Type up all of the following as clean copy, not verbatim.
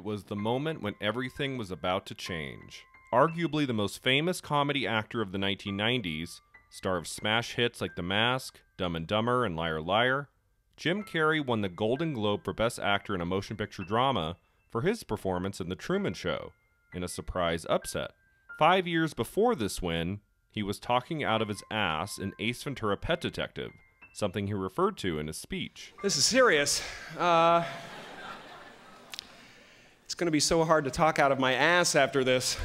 was the moment when everything was about to change. Arguably the most famous comedy actor of the 1990s, star of smash hits like The Mask, Dumb and Dumber, and Liar Liar, Jim Carrey won the Golden Globe for Best Actor in a Motion Picture Drama for his performance in The Truman Show, in a surprise upset. 5 years before this win, he was talking out of his ass in Ace Ventura: Pet Detective, something he referred to in his speech. This is serious. It's gonna be so hard to talk out of my ass after this.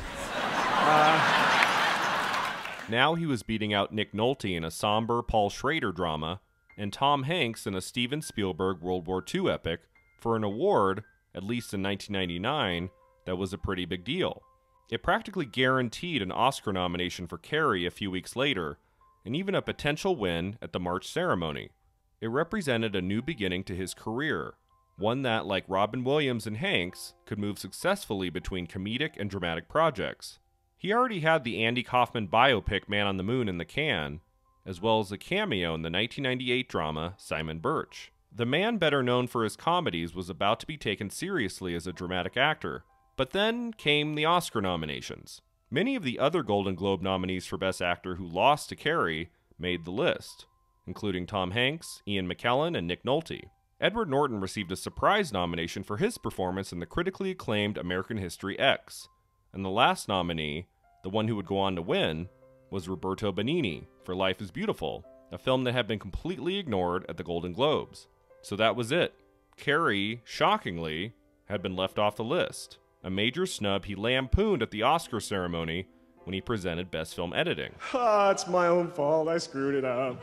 Now he was beating out Nick Nolte in a somber Paul Schrader drama, and Tom Hanks in a Steven Spielberg World War II epic for an award, at least in 1999, that was a pretty big deal. It practically guaranteed an Oscar nomination for Carrey a few weeks later, and even a potential win at the March ceremony. It represented a new beginning to his career, one that, like Robin Williams and Hanks, could move successfully between comedic and dramatic projects. He already had the Andy Kaufman biopic Man on the Moon in the can, as well as a cameo in the 1998 drama Simon Birch. The man better known for his comedies was about to be taken seriously as a dramatic actor, but then came the Oscar nominations. Many of the other Golden Globe nominees for Best Actor who lost to Carrey made the list, including Tom Hanks, Ian McKellen, and Nick Nolte. Edward Norton received a surprise nomination for his performance in the critically acclaimed American History X, and the last nominee, the one who would go on to win, was Roberto Benigni for Life is Beautiful, a film that had been completely ignored at the Golden Globes. So that was it. Carrey, shockingly, had been left off the list, a major snub he lampooned at the Oscar ceremony when he presented Best Film Editing. It's my own fault. I screwed it up.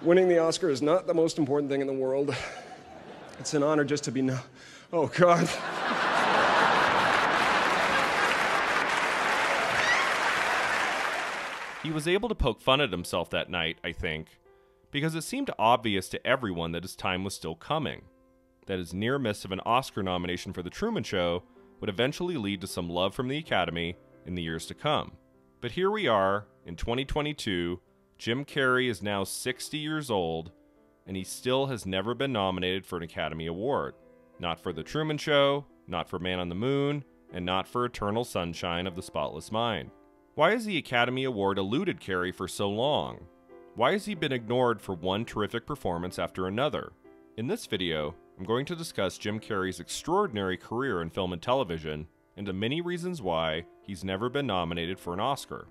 Winning the Oscar is not the most important thing in the world. It's an honor just to be Oh, God. He was able to poke fun at himself that night, I think, because it seemed obvious to everyone that his time was still coming, that his near miss of an Oscar nomination for The Truman Show would eventually lead to some love from the Academy in the years to come. But here we are, in 2022, Jim Carrey is now 60 years old, and he still has never been nominated for an Academy Award. Not for The Truman Show, not for Man on the Moon, and not for Eternal Sunshine of the Spotless Mind. Why has the Academy Award eluded Carrey for so long? Why has he been ignored for one terrific performance after another? In this video, I'm going to discuss Jim Carrey's extraordinary career in film and television, and the many reasons why he's never been nominated for an Oscar.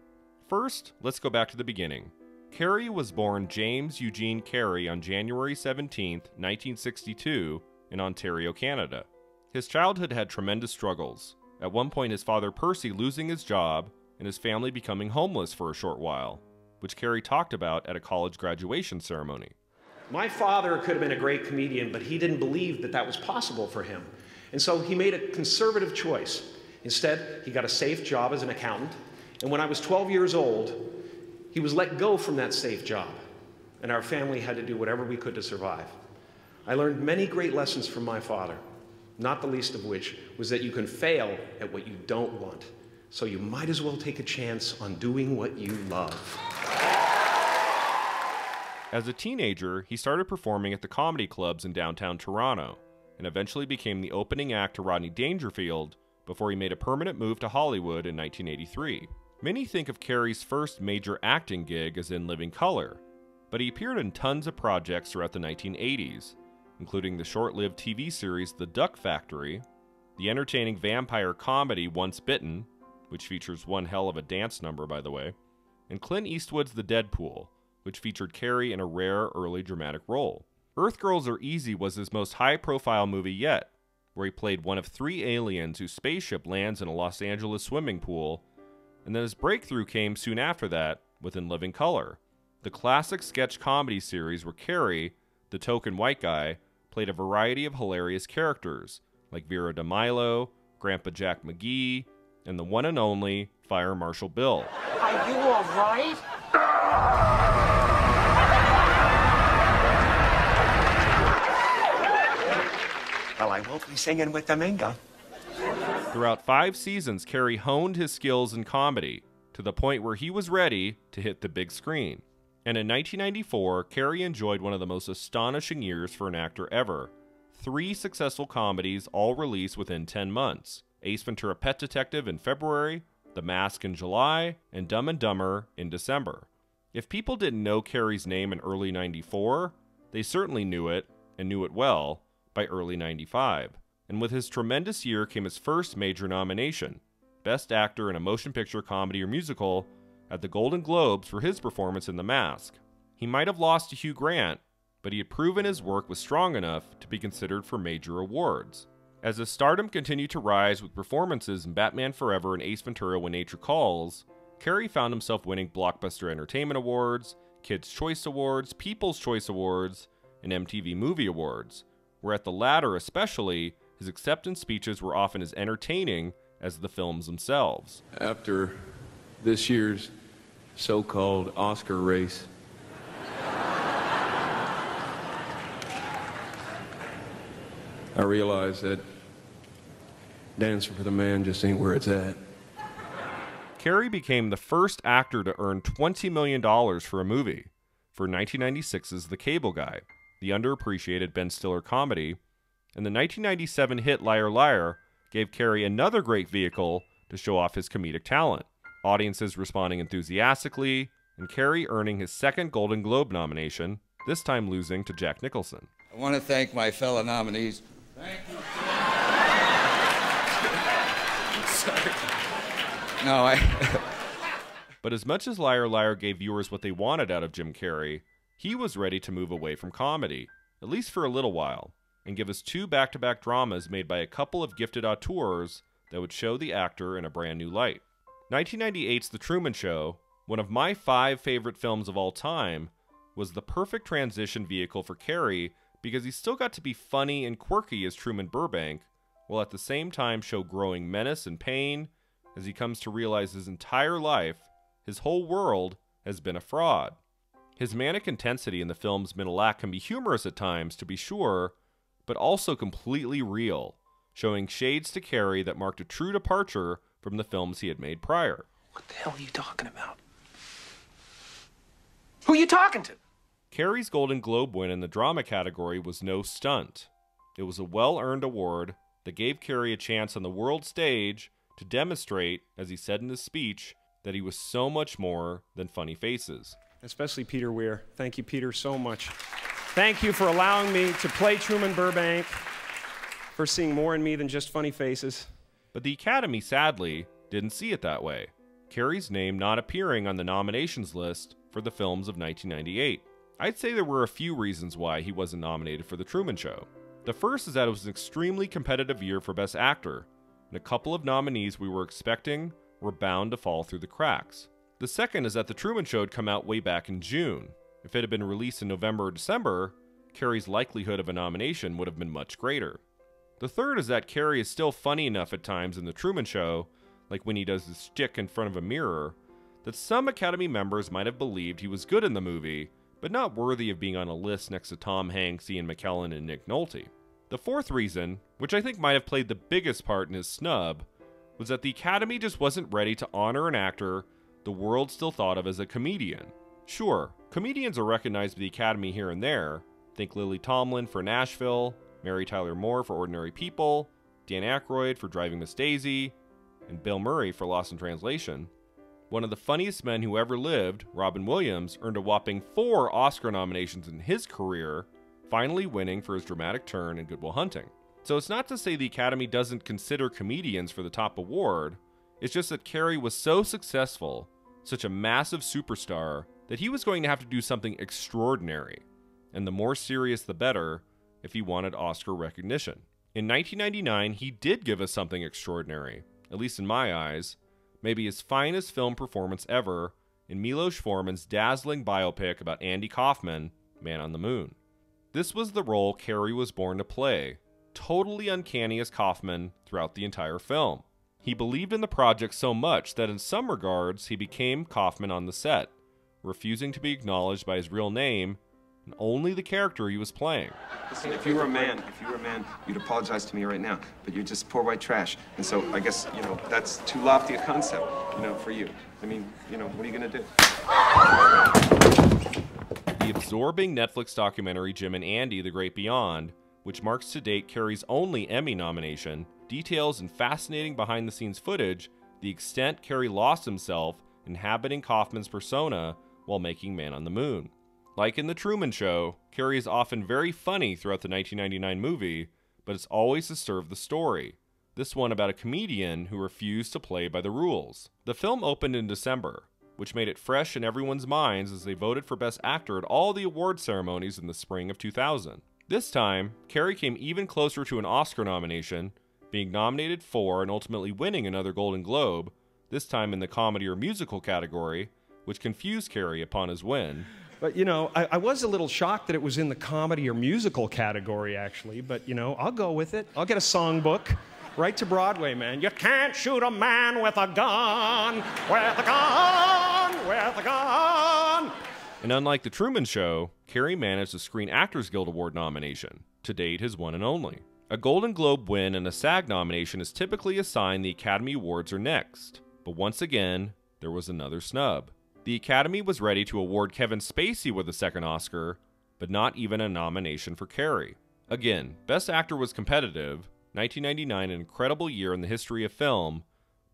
First, let's go back to the beginning. Carrey was born James Eugene Carrey on January 17, 1962, in Ontario, Canada. His childhood had tremendous struggles, at one point his father Percy losing his job and his family becoming homeless for a short while, which Carrey talked about at a college graduation ceremony. My father could have been a great comedian, but he didn't believe that that was possible for him. And so he made a conservative choice. Instead, he got a safe job as an accountant, and when I was 12 years old, he was let go from that safe job, and our family had to do whatever we could to survive. I learned many great lessons from my father, not the least of which was that you can fail at what you don't want, so you might as well take a chance on doing what you love. As a teenager, he started performing at the comedy clubs in downtown Toronto, and eventually became the opening act to Rodney Dangerfield before he made a permanent move to Hollywood in 1983. Many think of Carrey's first major acting gig as in Living Color, but he appeared in tons of projects throughout the 1980s, including the short-lived TV series The Duck Factory, the entertaining vampire comedy Once Bitten, which features one hell of a dance number, by the way, and Clint Eastwood's The Deadpool, which featured Carrey in a rare early dramatic role. Earth Girls Are Easy was his most high-profile movie yet, where he played one of 3 aliens whose spaceship lands in a Los Angeles swimming pool, and then his breakthrough came soon after that with In Living Color, the classic sketch comedy series where Carrey, the token white guy, played a variety of hilarious characters, like Vera DeMilo, Grandpa Jack McGee, and the one and only Fire Marshal Bill. Are you all right? Well, I won't be singing with Domingo. Throughout 5 seasons, Carrey honed his skills in comedy, to the point where he was ready to hit the big screen. And in 1994, Carrey enjoyed one of the most astonishing years for an actor ever, 3 successful comedies all released within 10 months. Ace Ventura: Pet Detective in February, The Mask in July, and Dumb and Dumber in December. If people didn't know Carrey's name in early '94, they certainly knew it, and knew it well, by early '95. And with his tremendous year came his first major nomination, Best Actor in a Motion Picture, Comedy, or Musical, at the Golden Globes for his performance in The Mask. He might have lost to Hugh Grant, but he had proven his work was strong enough to be considered for major awards. As his stardom continued to rise with performances in Batman Forever and Ace Ventura: When Nature Calls, Carrey found himself winning Blockbuster Entertainment Awards, Kids' Choice Awards, People's Choice Awards, and MTV Movie Awards, where at the latter especially, his acceptance speeches were often as entertaining as the films themselves. After this year's so-called Oscar race, I realized that dancing for the man just ain't where it's at. Carrey became the first actor to earn $20 million for a movie, for 1996's The Cable Guy, the underappreciated Ben Stiller comedy, and the 1997 hit Liar Liar gave Carrey another great vehicle to show off his comedic talent, audiences responding enthusiastically, and Carrey earning his second Golden Globe nomination, this time losing to Jack Nicholson. I want to thank my fellow nominees. Thank you. Sorry. No, But as much as Liar Liar gave viewers what they wanted out of Jim Carrey, he was ready to move away from comedy, at least for a little while, and give us 2 back-to-back dramas made by a couple of gifted auteurs that would show the actor in a brand new light. 1998's The Truman Show, one of my 5 favorite films of all time, was the perfect transition vehicle for Carrey because he still got to be funny and quirky as Truman Burbank, while at the same time show growing menace and pain as he comes to realize his entire life, his whole world, has been a fraud. His manic intensity in the film's middle act can be humorous at times, to be sure, but also completely real, showing shades to Carrey that marked a true departure from the films he had made prior. What the hell are you talking about? Who are you talking to? Carrey's Golden Globe win in the drama category was no stunt. It was a well-earned award that gave Carrey a chance on the world stage to demonstrate, as he said in his speech, that he was so much more than funny faces. Especially Peter Weir. Thank you, Peter, so much. Thank you for allowing me to play Truman Burbank, for seeing more in me than just funny faces. But the Academy, sadly, didn't see it that way. Carrey's name not appearing on the nominations list for the films of 1998. I'd say there were a few reasons why he wasn't nominated for The Truman Show. The first is that it was an extremely competitive year for Best Actor, and a couple of nominees we were expecting were bound to fall through the cracks. The second is that The Truman Show had come out way back in June. If it had been released in November or December, Carrey's likelihood of a nomination would have been much greater. The third is that Carrey is still funny enough at times in The Truman Show, like when he does his shtick in front of a mirror, that some Academy members might have believed he was good in the movie, but not worthy of being on a list next to Tom Hanks, Ian McKellen, and Nick Nolte. The fourth reason, which I think might have played the biggest part in his snub, was that the Academy just wasn't ready to honor an actor the world still thought of as a comedian. Sure, comedians are recognized by the Academy here and there. Think Lily Tomlin for Nashville, Mary Tyler Moore for Ordinary People, Dan Aykroyd for Driving Miss Daisy, and Bill Murray for Lost in Translation. One of the funniest men who ever lived, Robin Williams, earned a whopping 4 Oscar nominations in his career, finally winning for his dramatic turn in Good Will Hunting. So it's not to say the Academy doesn't consider comedians for the top award, it's just that Carrey was so successful, such a massive superstar, that he was going to have to do something extraordinary, and the more serious the better if he wanted Oscar recognition. In 1999, he did give us something extraordinary, at least in my eyes, maybe his finest film performance ever in Milos Forman's dazzling biopic about Andy Kaufman, Man on the Moon. This was the role Carrey was born to play, totally uncanny as Kaufman throughout the entire film. He believed in the project so much that in some regards he became Kaufman on the set, refusing to be acknowledged by his real name and only the character he was playing. Listen, if you were a man, you'd apologize to me right now, but you're just poor white trash. And so I guess, that's too lofty a concept, for you. I mean, what are you gonna do? The absorbing Netflix documentary Jim and Andy: The Great Beyond which marks to date Carrey's only Emmy nomination, details in fascinating behind-the-scenes footage the extent Carrey lost himself inhabiting Kaufman's persona while making Man on the Moon. Like in The Truman Show, Carrey is often very funny throughout the 1999 movie, but it's always to serve the story. This one about a comedian who refused to play by the rules. The film opened in December, which made it fresh in everyone's minds as they voted for Best Actor at all the award ceremonies in the spring of 2000. This time, Carrey came even closer to an Oscar nomination, being nominated for and ultimately winning another Golden Globe, this time in the comedy or musical category, which confused Carrey upon his win. But, you know, I was a little shocked that it was in the comedy or musical category, actually. But, you know, I'll go with it. I'll get a songbook. Right to Broadway, man. You can't shoot a man with a gun, with a gun, with a gun. And unlike The Truman Show, Carrey managed a Screen Actors Guild Award nomination, to date his one and only. A Golden Globe win and a SAG nomination is typically assigned the Academy Awards are next. But once again, there was another snub. The Academy was ready to award Kevin Spacey with a second Oscar, but not even a nomination for Carrey. Again, Best Actor was competitive, 1999 an incredible year in the history of film,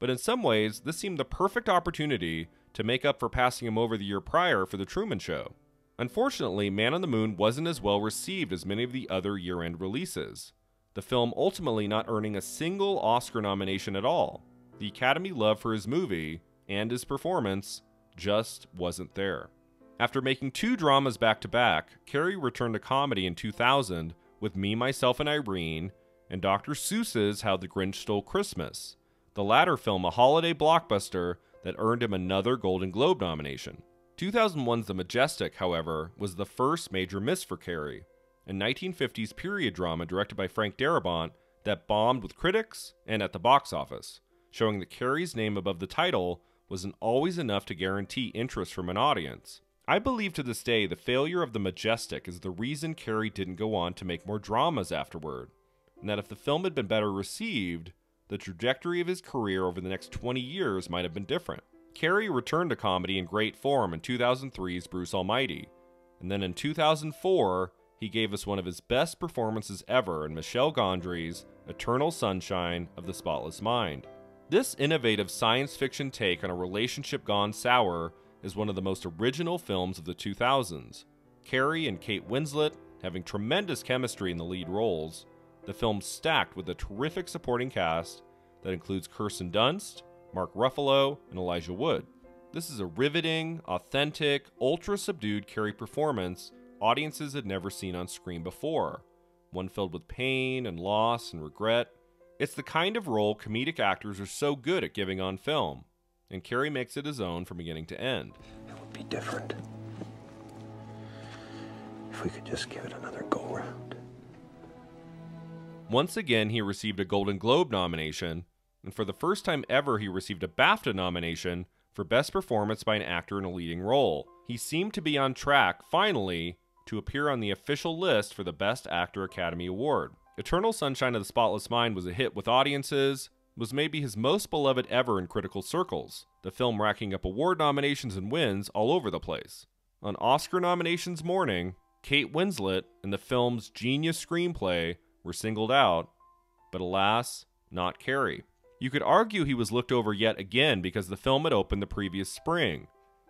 but in some ways this seemed the perfect opportunity to make up for passing him over the year prior for The Truman Show. Unfortunately, Man on the Moon wasn't as well received as many of the other year-end releases, the film ultimately not earning a single Oscar nomination at all. The Academy love for his movie, and his performance, just wasn't there. After making 2 dramas back-to-back, Carrey returned to comedy in 2000 with Me, Myself, and Irene, and Dr. Seuss's How the Grinch Stole Christmas, the latter film a holiday blockbuster that earned him another Golden Globe nomination. 2001's The Majestic, however, was the first major miss for Carrey, a 1950s period drama directed by Frank Darabont that bombed with critics and at the box office, showing that Carrey's name above the title wasn't always enough to guarantee interest from an audience. I believe to this day the failure of The Majestic is the reason Carrey didn't go on to make more dramas afterward, and that if the film had been better received, the trajectory of his career over the next 20 years might have been different. Carrey returned to comedy in great form in 2003's Bruce Almighty, and then in 2004, he gave us one of his best performances ever in Michel Gondry's Eternal Sunshine of the Spotless Mind. This innovative science fiction take on a relationship gone sour is one of the most original films of the 2000s. Carrey and Kate Winslet having tremendous chemistry in the lead roles, the film's stacked with a terrific supporting cast that includes Kirsten Dunst, Mark Ruffalo, and Elijah Wood. This is a riveting, authentic, ultra-subdued Carrey performance audiences had never seen on screen before, one filled with pain and loss and regret. It's the kind of role comedic actors are so good at giving on film, and Carrey makes it his own from beginning to end. It would be different if we could just give it another go-round. Once again, he received a Golden Globe nomination, and for the first time ever, he received a BAFTA nomination for Best Performance by an Actor in a Leading Role. He seemed to be on track, finally, to appear on the official list for the Best Actor Academy Award. Eternal Sunshine of the Spotless Mind was a hit with audiences, was maybe his most beloved ever in critical circles, the film racking up award nominations and wins all over the place. On Oscar nominations morning, Kate Winslet and the film's genius screenplay were singled out, but alas, not Carrey. You could argue he was looked over yet again because the film had opened the previous spring,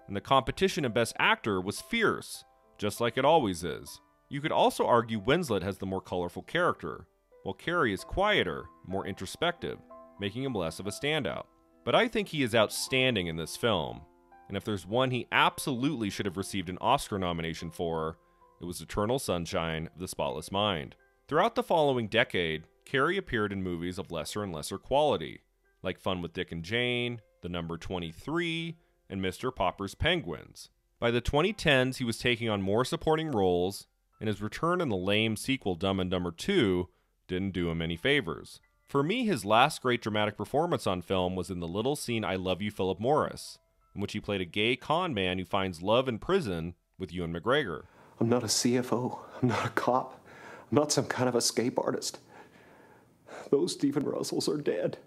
and the competition in Best Actor was fierce, just like it always is. You could also argue Winslet has the more colorful character, while Carrey is quieter, more introspective, making him less of a standout. But I think he is outstanding in this film, and if there's one he absolutely should have received an Oscar nomination for, it was Eternal Sunshine of the Spotless Mind. Throughout the following decade, Carrey appeared in movies of lesser and lesser quality, like Fun with Dick and Jane, The Number 23, and Mr. Popper's Penguins. By the 2010s, he was taking on more supporting roles, and his return in the lame sequel Dumb and Dumber 2 didn't do him any favors. For me, his last great dramatic performance on film was in the little scene I Love You, Philip Morris, in which he played a gay con man who finds love in prison with Ewan McGregor. I'm not a CFO. I'm not a cop. I'm not some kind of escape artist. Those Stephen Russells are dead.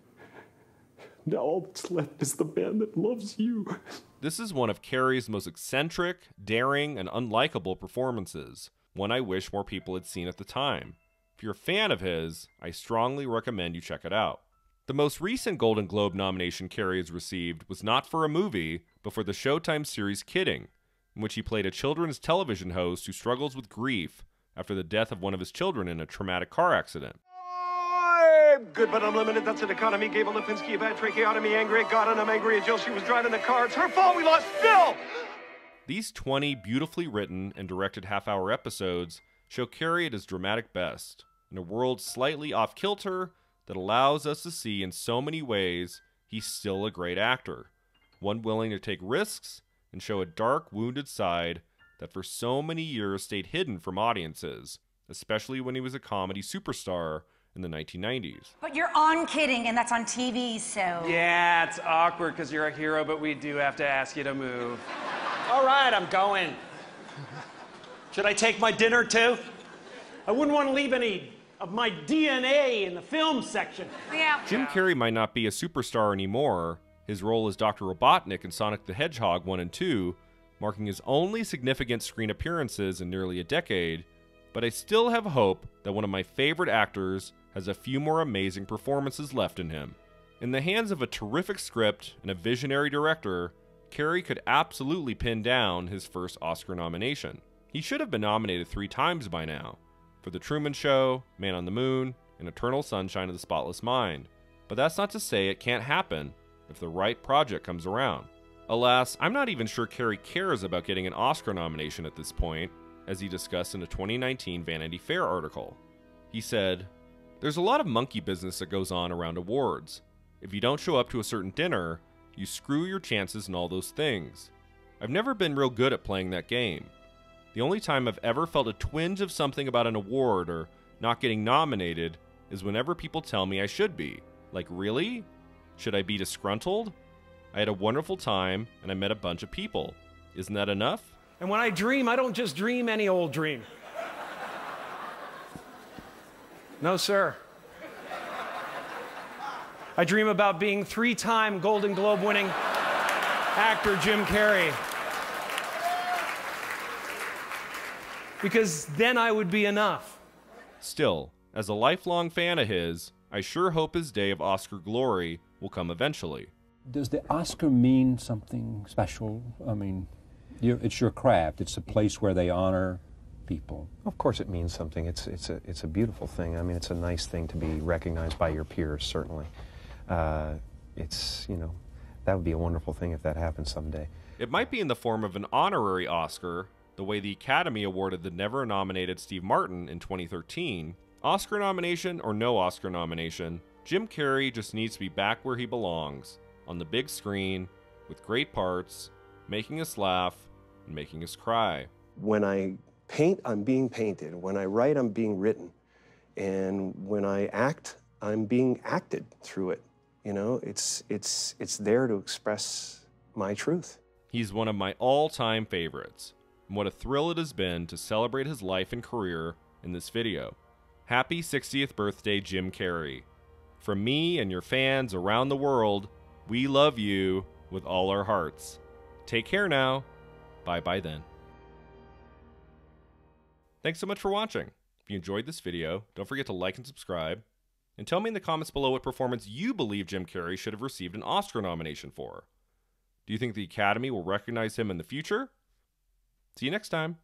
Now all that's left is the man that loves you. This is one of Carrey's most eccentric, daring, and unlikable performances, one I wish more people had seen at the time. If you're a fan of his, I strongly recommend you check it out. The most recent Golden Globe nomination Carrey has received was not for a movie, but for the Showtime series Kidding, in which he played a children's television host who struggles with grief after the death of one of his children in a traumatic car accident. I'm good but unlimited, that's an economy. Gave a Lipinski a bad tracheotomy, angry at God and I'm angry at Jill. She was driving the car. It's her fault we lost Phil! These 20 beautifully written and directed half-hour episodes show Carrey at his dramatic best, in a world slightly off-kilter that allows us to see in so many ways he's still a great actor, one willing to take risks and show a dark, wounded side that for so many years stayed hidden from audiences, especially when he was a comedy superstar in the 1990s. But you're on Kidding, and that's on TV, so... Yeah, it's awkward because you're a hero, but we do have to ask you to move. All right, I'm going. Should I take my dinner too? I wouldn't want to leave any of my DNA in the film section. Yeah. Jim Carrey might not be a superstar anymore. His role as Dr. Robotnik in Sonic the Hedgehog 1 and 2, marking his only significant screen appearances in nearly a decade, but I still have hope that one of my favorite actors has a few more amazing performances left in him. In the hands of a terrific script and a visionary director, Carrey could absolutely pin down his first Oscar nomination. He should have been nominated 3 times by now, for The Truman Show, Man on the Moon, and Eternal Sunshine of the Spotless Mind. But that's not to say it can't happen if the right project comes around. Alas, I'm not even sure Carrey cares about getting an Oscar nomination at this point, as he discussed in a 2019 Vanity Fair article. He said, "There's a lot of monkey business that goes on around awards. If you don't show up to a certain dinner, you screw your chances and all those things. I've never been real good at playing that game. The only time I've ever felt a twinge of something about an award or not getting nominated is whenever people tell me I should be. Like, really? Should I be disgruntled? I had a wonderful time and I met a bunch of people. Isn't that enough?" And when I dream, I don't just dream any old dream. No, sir. I dream about being 3-time Golden Globe winning actor Jim Carrey. Because then I would be enough. Still, as a lifelong fan of his, I sure hope his day of Oscar glory will come eventually. Does the Oscar mean something special? I mean, it's your craft. It's a place where they honor people. Of course it means something. It's a beautiful thing. I mean, it's a nice thing to be recognized by your peers, certainly. That would be a wonderful thing if that happened someday. It might be in the form of an honorary Oscar, the way the Academy awarded the never-nominated Steve Martin in 2013. Oscar nomination or no Oscar nomination, Jim Carrey just needs to be back where he belongs, on the big screen, with great parts, making us laugh, and making us cry. When I paint, I'm being painted. When I write, I'm being written. And when I act, I'm being acted through it. You know, it's there to express my truth. He's one of my all-time favorites, and what a thrill it has been to celebrate his life and career in this video. Happy 60th birthday, Jim Carrey. From me and your fans around the world, we love you with all our hearts. Take care now. Bye-bye then. Thanks so much for watching. If you enjoyed this video, don't forget to like and subscribe. And tell me in the comments below what performance you believe Jim Carrey should have received an Oscar nomination for. Do you think the Academy will recognize him in the future? See you next time.